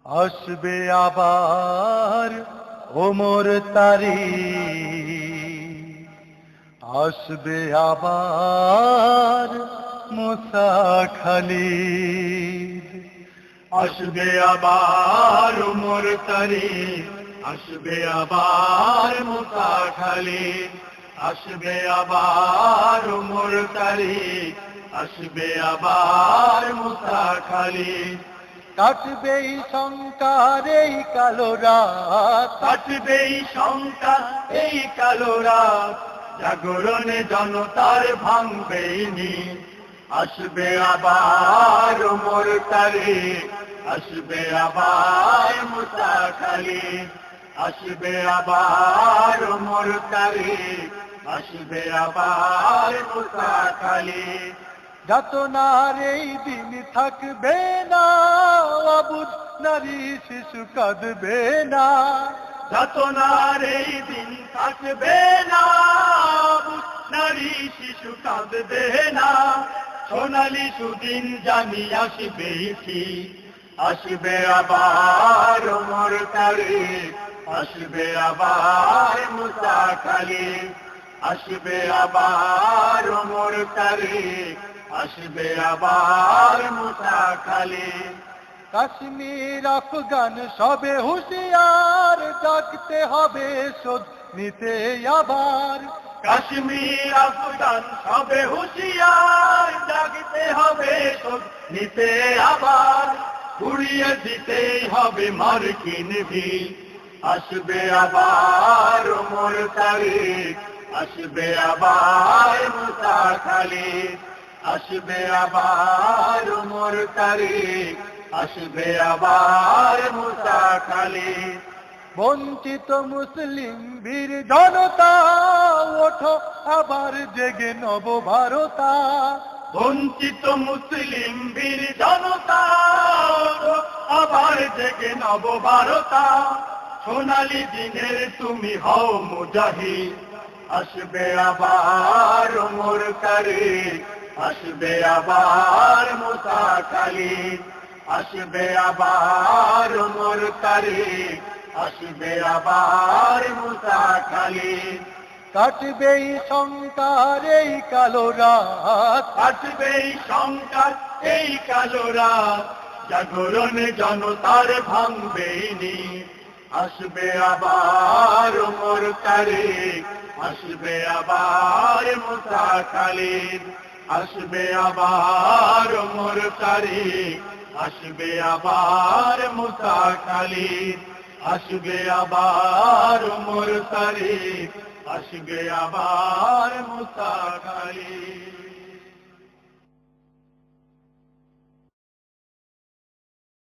আসবে আবার ওমর তারি, আসবে আবার মুসা খালিদ, আসবে আবার ওমর তারি, আসবে আবার মুসা খালিদ, আসবে আবার ওমর তারি, আসবে আবার মুসা খালিদ। কাটবে শঙ্কার এই কালো রাত, কাটবে শঙ্কা এই কালো রাত, জাগরণে জনতার ভাঙবে নীল। আসবে আবার ওমর তারি, আসবে আবার মুসা খালিদ, আসবে আবার ওমর তারি, আসবে আবার মুসা খালিদ। যাতনার এই দিন থাকবে না, অবুঝ নারী শিশু কাঁদবে না। যাতনার এই দিন থাকবে না, নারী শিশু কাঁদবে না। সোনালি সুদিন জানি আসবে ঠিক, আসবে আবার ওমর তারি, আসবে আবার মুসা খালিদ, আসবে আবার ওমর তারি, আসবে আবার মুসা খালিদ। কাশ্মীর আফগান সবে হুঁশিয়ার, জাগতে হবে শোধ নিতে আবার। কাশ্মীর আফগান সবে হুঁশিয়ার, জাগতে হবে শোধ নিতে আবার। উড়িয়ে দিতেই হবে মার্কিন ভিড়, আসবে আবার ওমর তারি, আসবে আবার মুসা খালিদ, আসবে আবার ওমর তারি, আসবে আবার মুসা খালিদ। বঞ্চিত মুসলিম বীর জনতা, ওঠো আবার জেগে নব ভারতা। বঞ্চিত মুসলিম বীর জনতা, আবার জেগে নব ভারতা। সোনালি দিনের তুমি হও মুজাহিদ, আসবে আবার ওমর তারি, আসবে আবার মুসা খালিদ, আসবে আবার ওমর তারি, আসবে আবার মুসা খালিদ। কাটবে শঙ্কার এই কালো রাত, কাটবে শঙ্কার এই কালো রাত, জাগরণে জনতার ভাঙবে নীল। আসবে আবার ওমর তারি, আসবে আবার মুসা খালিদ, আসবে আবার ওমর তারি, আসবে আবার মুসা খালিদ, আসবে আবার ওমর তারি, আসবে আবার মুসা খালিদ।